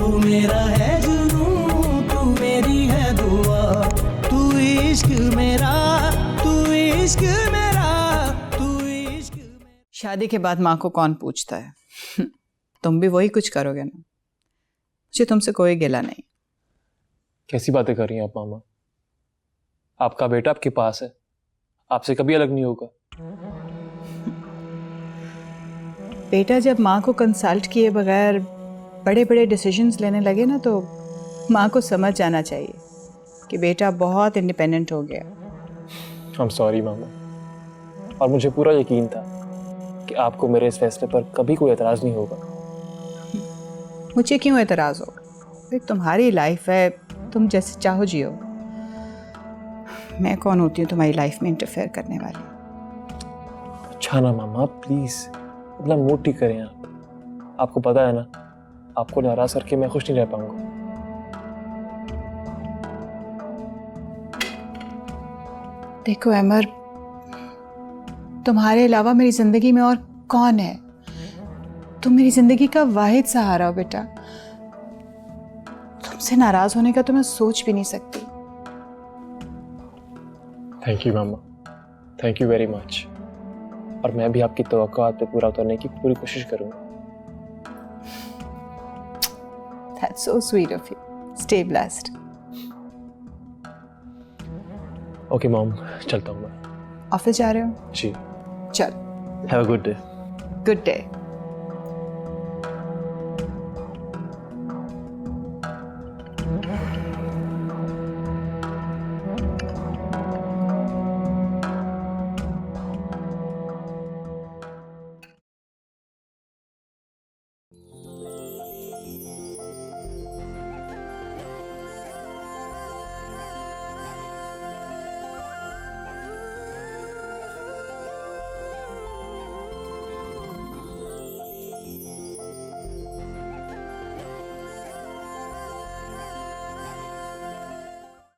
तू मेरा है जुनून, तू मेरी है दुआ, तू इश्क मेरा, तू इश्क मेरा, तू इश्क मेरा। शादी के बाद माँ को कौन पूछता है? तुम भी वही कुछ करोगे ना। मुझे तुमसे कोई गिला नहीं। कैसी बातें कर रही हैं आप मामा? आपका बेटा आपके पास है, आपसे कभी अलग नहीं होगा। बेटा जब माँ को कंसल्ट किए बगैर बड़े बड़े डिसीजंस लेने लगे ना, तो माँ को समझ जाना चाहिए कि बेटा बहुत इंडिपेंडेंट हो गया। I'm sorry मामा, और मुझे पूरा यकीन था कि आपको मेरे इस फैसले पर कभी कोई एतराज़ नहीं होगा। मुझे क्यों एतराज़ होगा? भाई तुम्हारी लाइफ है, तुम जैसे चाहो जियो। मैं कौन होती हूँ तुम्हारी लाइफ में इंटरफेयर करने वाली? अच्छा ना मामा, प्लीज़ अपना मूड ठीक करें आप। आपको पता है ना, आपको नाराज़ करके मैं खुश नहीं रह पाऊंगा। देखो अमर, तुम्हारे अलावा मेरी जिंदगी में और कौन है? तुम मेरी जिंदगी का वाहिद सहारा हो बेटा। तुमसे नाराज होने का तो मैं सोच भी नहीं सकती। Thank you mama, thank you very much. और मैं भी आपकी तवक्कुआत पे पूरा उतरने की पूरी कोशिश करूंगा। That's so sweet of you. Stay blessed. Okay mom, चलता हूँ मैं। ऑफिस जा रहे हो? जी। चल। Have a good day. Good day.